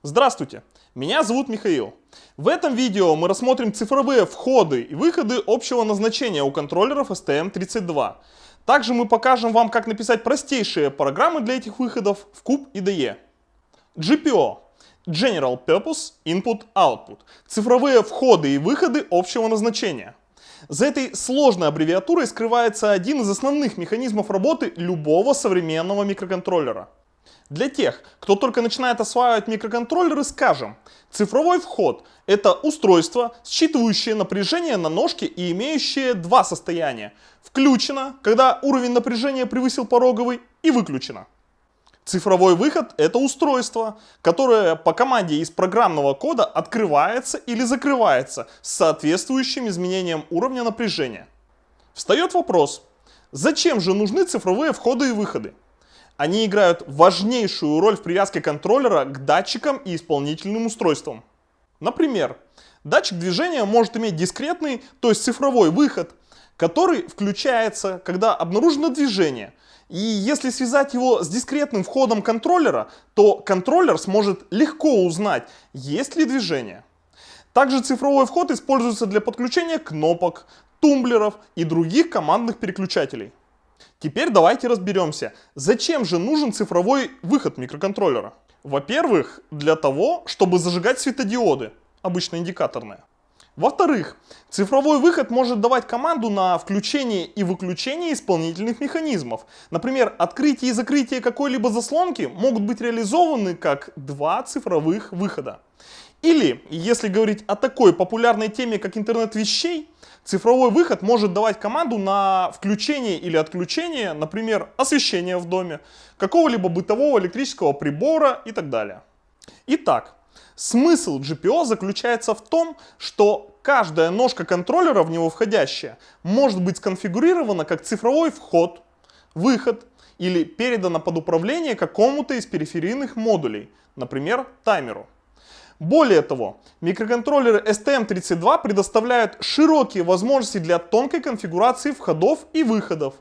Здравствуйте, меня зовут Михаил. В этом видео мы рассмотрим цифровые входы и выходы общего назначения у контроллеров STM32. Также мы покажем вам, как написать простейшие программы для этих выходов в куб IDE. GPO – General Purpose Input-Output – цифровые входы и выходы общего назначения. За этой сложной аббревиатурой скрывается один из основных механизмов работы любого современного микроконтроллера. Для тех, кто только начинает осваивать микроконтроллеры, скажем: цифровой вход – это устройство, считывающее напряжение на ножке и имеющее два состояния. Включено, когда уровень напряжения превысил пороговый, и выключено. Цифровой выход – это устройство, которое по команде из программного кода открывается или закрывается с соответствующим изменением уровня напряжения. Встает вопрос: зачем же нужны цифровые входы и выходы? Они играют важнейшую роль в привязке контроллера к датчикам и исполнительным устройствам. Например, датчик движения может иметь дискретный, то есть цифровой выход, который включается, когда обнаружено движение. И если связать его с дискретным входом контроллера, то контроллер сможет легко узнать, есть ли движение. Также цифровой вход используется для подключения кнопок, тумблеров и других командных переключателей. Теперь давайте разберемся, зачем же нужен цифровой выход микроконтроллера. Во-первых, для того, чтобы зажигать светодиоды, обычно индикаторные. Во-вторых, цифровой выход может давать команду на включение и выключение исполнительных механизмов. Например, открытие и закрытие какой-либо заслонки могут быть реализованы как два цифровых выхода. Или, если говорить о такой популярной теме, как интернет вещей, цифровой выход может давать команду на включение или отключение, например, освещения в доме, какого-либо бытового электрического прибора и так далее. Итак, смысл GPO заключается в том, что каждая ножка контроллера в него входящая может быть сконфигурирована как цифровой вход, выход или передана под управление какому-то из периферийных модулей, например, таймеру. Более того, микроконтроллеры STM32 предоставляют широкие возможности для тонкой конфигурации входов и выходов,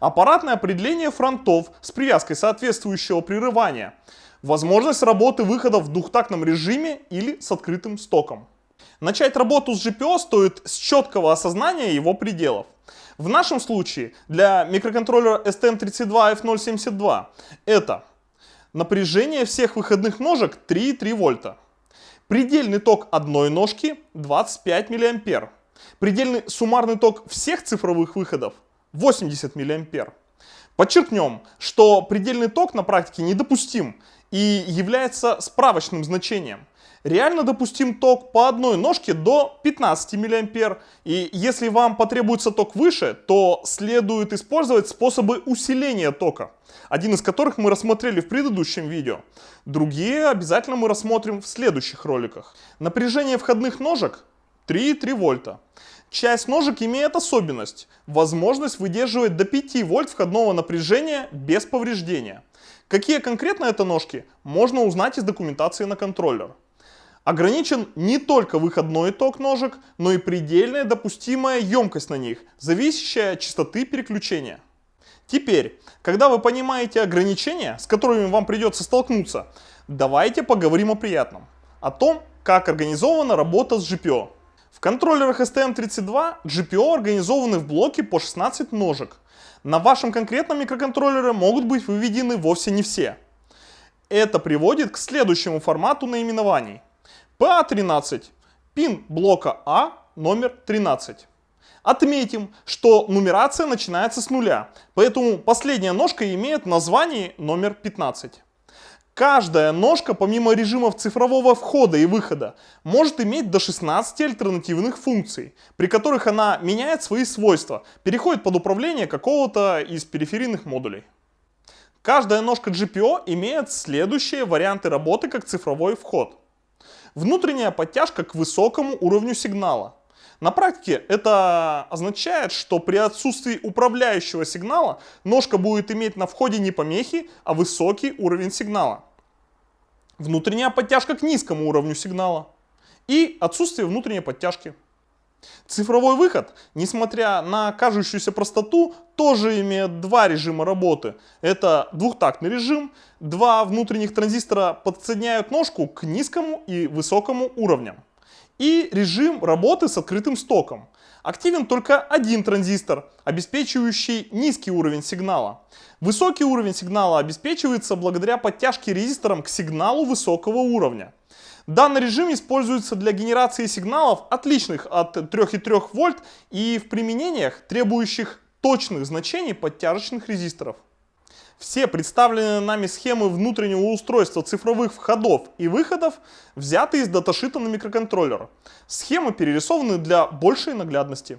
аппаратное определение фронтов с привязкой соответствующего прерывания, возможность работы выходов в двухтактном режиме или с открытым стоком. Начать работу с GPO стоит с четкого осознания его пределов. В нашем случае для микроконтроллера STM32F072 это напряжение всех выходных ножек 3,3 вольта. Предельный ток одной ножки 25 мА. Предельный суммарный ток всех цифровых выходов 80 мА. Подчеркнем, что предельный ток на практике недопустим и является справочным значением. Реально допустим ток по одной ножке до 15 мА. И если вам потребуется ток выше, то следует использовать способы усиления тока, один из которых мы рассмотрели в предыдущем видео. Другие обязательно мы рассмотрим в следующих роликах. Напряжение входных ножек 3,3 вольта. Часть ножек имеет особенность – возможность выдерживать до 5 вольт входного напряжения без повреждения. Какие конкретно это ножки, можно узнать из документации на контроллер. Ограничен не только выходной ток ножек, но и предельная допустимая емкость на них, зависящая от частоты переключения. Теперь, когда вы понимаете ограничения, с которыми вам придется столкнуться, давайте поговорим о приятном. О том, как организована работа с GPO. В контроллерах STM32 GPO организованы в блоке по 16 ножек. На вашем конкретном микроконтроллере могут быть выведены вовсе не все. Это приводит к следующему формату наименований. PA13 – пин блока А номер 13. Отметим, что нумерация начинается с нуля, поэтому последняя ножка имеет название номер 15. Каждая ножка, помимо режимов цифрового входа и выхода, может иметь до 16 альтернативных функций, при которых она меняет свои свойства, переходит под управление какого-то из периферийных модулей. Каждая ножка GPO имеет следующие варианты работы как цифровой вход. Внутренняя подтяжка к высокому уровню сигнала. На практике это означает, что при отсутствии управляющего сигнала ножка будет иметь на входе не помехи, а высокий уровень сигнала. Внутренняя подтяжка к низкому уровню сигнала. И отсутствие внутренней подтяжки. Цифровой выход, несмотря на кажущуюся простоту, тоже имеет два режима работы. Это двухтактный режим. Два внутренних транзистора подсоединяют ножку к низкому и высокому уровням. И режим работы с открытым стоком. Активен только один транзистор, обеспечивающий низкий уровень сигнала. Высокий уровень сигнала обеспечивается благодаря подтяжке резистором к сигналу высокого уровня. Данный режим используется для генерации сигналов, отличных от 3,3 вольт и в применениях, требующих точных значений подтяжечных резисторов. Все представленные нами схемы внутреннего устройства цифровых входов и выходов взяты из даташита на микроконтроллер. Схемы перерисованы для большей наглядности.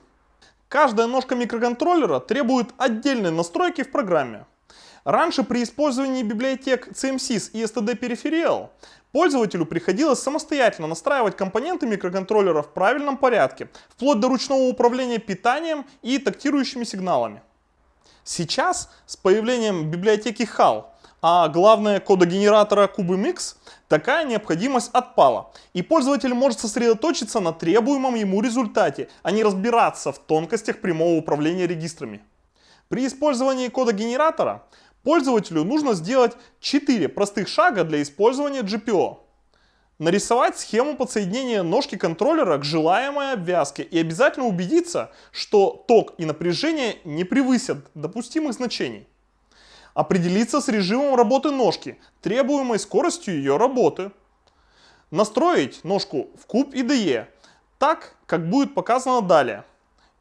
Каждая ножка микроконтроллера требует отдельной настройки в программе. Раньше при использовании библиотек CMSIS и STD Peripheral пользователю приходилось самостоятельно настраивать компоненты микроконтроллера в правильном порядке, вплоть до ручного управления питанием и тактирующими сигналами. Сейчас с появлением библиотеки HAL, а главное кодогенератора CubeMX, такая необходимость отпала, и пользователь может сосредоточиться на требуемом ему результате, а не разбираться в тонкостях прямого управления регистрами. При использовании кодогенератора пользователю нужно сделать 4 простых шага для использования GPO. Нарисовать схему подсоединения ножки контроллера к желаемой обвязке и обязательно убедиться, что ток и напряжение не превысят допустимых значений. Определиться с режимом работы ножки, требуемой скоростью ее работы. Настроить ножку в куб IDE так, как будет показано далее.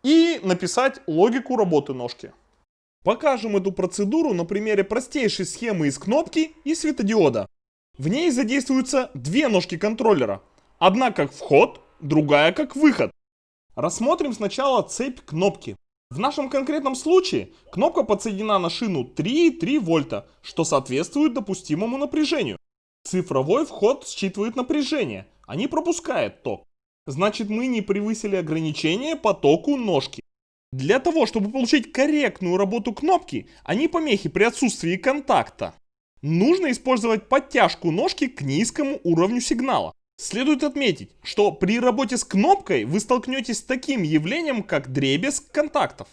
И написать логику работы ножки. Покажем эту процедуру на примере простейшей схемы из кнопки и светодиода. В ней задействуются две ножки контроллера. Одна как вход, другая как выход. Рассмотрим сначала цепь кнопки. В нашем конкретном случае кнопка подсоединена на шину 3,3 вольта, что соответствует допустимому напряжению. Цифровой вход считывает напряжение, а не пропускает ток. Значит, мы не превысили ограничение по току ножки. Для того, чтобы получить корректную работу кнопки, а не помехи при отсутствии контакта, нужно использовать подтяжку ножки к низкому уровню сигнала. Следует отметить, что при работе с кнопкой вы столкнетесь с таким явлением, как дребезг контактов.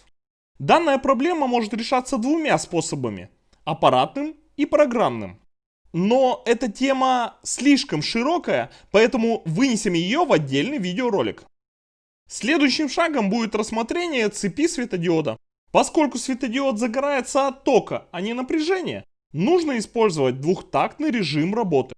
Данная проблема может решаться двумя способами – аппаратным и программным. Но эта тема слишком широкая, поэтому вынесем ее в отдельный видеоролик. Следующим шагом будет рассмотрение цепи светодиода. Поскольку светодиод загорается от тока, а не напряжения, нужно использовать двухтактный режим работы.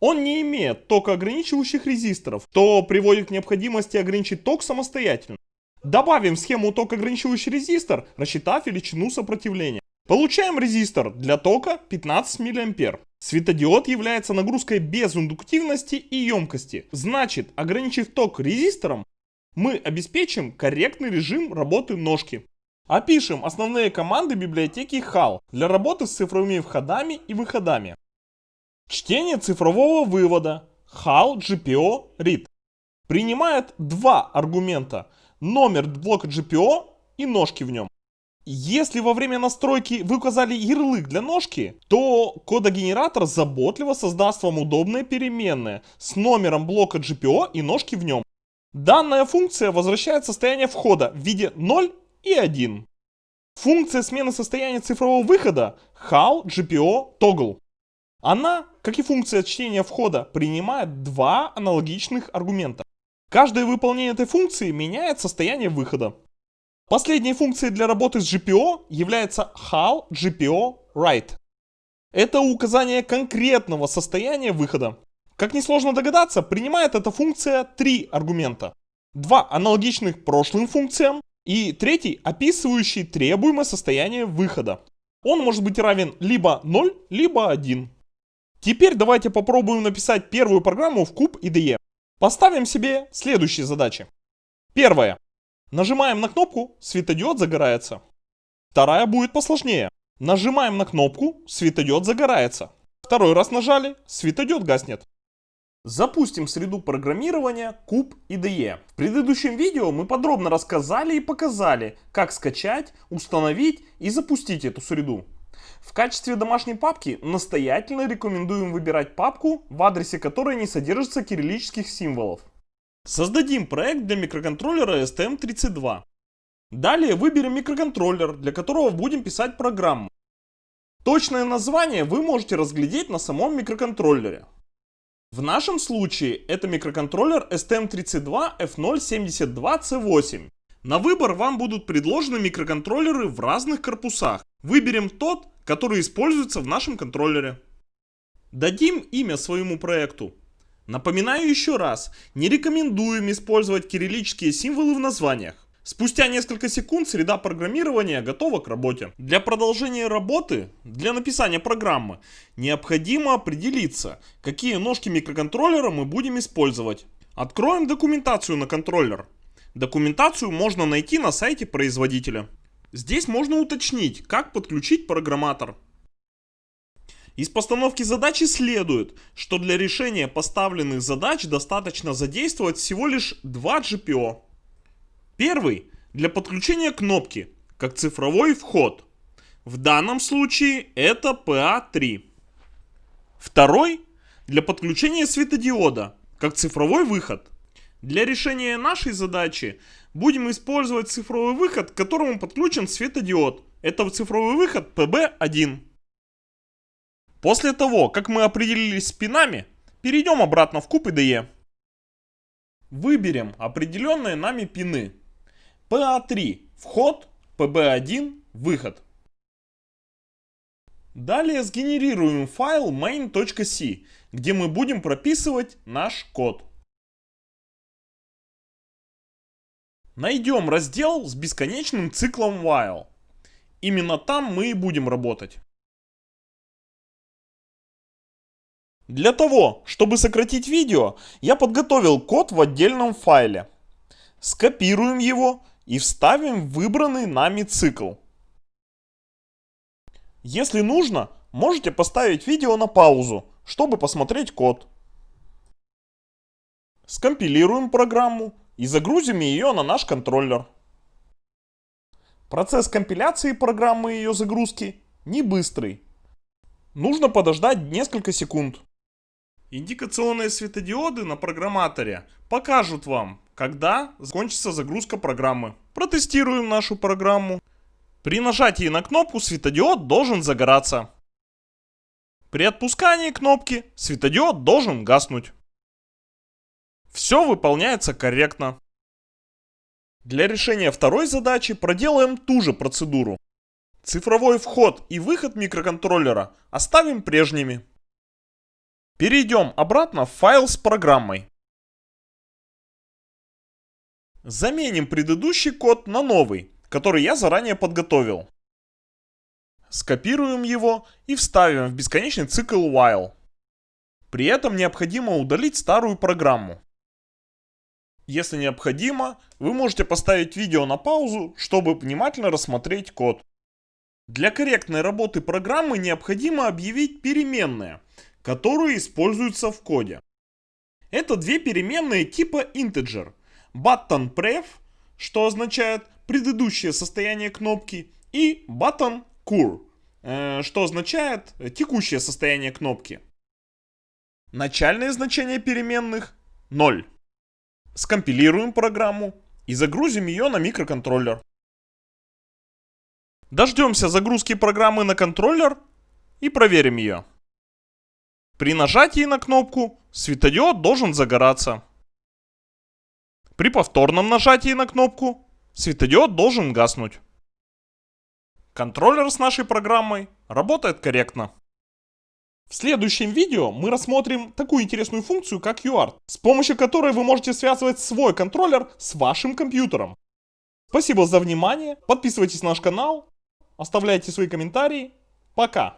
Он не имеет токоограничивающих резисторов, что приводит к необходимости ограничить ток самостоятельно. Добавим в схему токоограничивающий резистор, рассчитав величину сопротивления. Получаем резистор для тока 15 мА. Светодиод является нагрузкой без индуктивности и емкости. Значит, ограничив ток резистором, мы обеспечим корректный режим работы ножки. Опишем основные команды библиотеки HAL для работы с цифровыми входами и выходами. Чтение цифрового вывода HAL GPO Read принимает два аргумента: номер блока GPO и ножки в нем. Если во время настройки вы указали ярлык для ножки, то кодогенератор заботливо создаст вам удобное переменное с номером блока GPO и ножки в нем. Данная функция возвращает состояние входа в виде 0 и 1. Функция смены состояния цифрового выхода HAL GPO Toggle. Она, как и функция чтения входа, принимает два аналогичных аргумента. Каждое выполнение этой функции меняет состояние выхода. Последней функцией для работы с GPO является HAL GPO Write. Это указание конкретного состояния выхода. Как несложно догадаться, принимает эта функция три аргумента. Два аналогичных прошлым функциям и третий, описывающий требуемое состояние выхода. Он может быть равен либо 0, либо 1. Теперь давайте попробуем написать первую программу в куб IDE. Поставим себе следующие задачи. Первая. Нажимаем на кнопку, светодиод загорается. Вторая будет посложнее. Нажимаем на кнопку, светодиод загорается. Второй раз нажали, светодиод гаснет. Запустим среду программирования куб IDE. В предыдущем видео мы подробно рассказали и показали, как скачать, установить и запустить эту среду. В качестве домашней папки настоятельно рекомендуем выбирать папку, в адресе которой не содержится кириллических символов. Создадим проект для микроконтроллера STM32. Далее выберем микроконтроллер, для которого будем писать программу. Точное название вы можете разглядеть на самом микроконтроллере. В нашем случае это микроконтроллер STM32F072C8. На выбор вам будут предложены микроконтроллеры в разных корпусах. Выберем тот, который используется в нашем контроллере. Дадим имя своему проекту. Напоминаю еще раз, не рекомендуем использовать кириллические символы в названиях. Спустя несколько секунд среда программирования готова к работе. Для продолжения работы, для написания программы, необходимо определиться, какие ножки микроконтроллера мы будем использовать. Откроем документацию на контроллер. Документацию можно найти на сайте производителя. Здесь можно уточнить, как подключить программатор. Из постановки задачи следует, что для решения поставленных задач достаточно задействовать всего лишь два GPIO. Первый для подключения кнопки, как цифровой вход. В данном случае это PA3. Второй для подключения светодиода, как цифровой выход. Для решения нашей задачи будем использовать цифровой выход, к которому подключен светодиод. Это цифровой выход PB1. После того, как мы определились с пинами, перейдем обратно в куб IDE. Выберем определенные нами пины. PA3 вход, PB1 выход. Далее сгенерируем файл main.c, где мы будем прописывать наш код. Найдем раздел с бесконечным циклом while. Именно там мы и будем работать. Для того, чтобы сократить видео, я подготовил код в отдельном файле. Скопируем его и вставим в выбранный нами цикл. Если нужно, можете поставить видео на паузу, чтобы посмотреть код. Скомпилируем программу и загрузим ее на наш контроллер. Процесс компиляции программы и ее загрузки не быстрый. Нужно подождать несколько секунд. Индикационные светодиоды на программаторе покажут вам, когда закончится загрузка программы. Протестируем нашу программу. При нажатии на кнопку светодиод должен загораться. При отпускании кнопки светодиод должен гаснуть. Все выполняется корректно. Для решения второй задачи проделаем ту же процедуру. Цифровой вход и выход микроконтроллера оставим прежними. Перейдем обратно в файл с программой. Заменим предыдущий код на новый, который я заранее подготовил. Скопируем его и вставим в бесконечный цикл while. При этом необходимо удалить старую программу. Если необходимо, вы можете поставить видео на паузу, чтобы внимательно рассмотреть код. Для корректной работы программы необходимо объявить переменные, которые используются в коде. Это две переменные типа integer. Button_pref, что означает предыдущее состояние кнопки, и button_cur, что означает текущее состояние кнопки. Начальное значение переменных 0. Скомпилируем программу и загрузим ее на микроконтроллер. Дождемся загрузки программы на контроллер и проверим ее. При нажатии на кнопку светодиод должен загораться. При повторном нажатии на кнопку светодиод должен гаснуть. Контроллер с нашей программой работает корректно. В следующем видео мы рассмотрим такую интересную функцию, как UART, с помощью которой вы можете связывать свой контроллер с вашим компьютером. Спасибо за внимание, подписывайтесь на наш канал, оставляйте свои комментарии. Пока!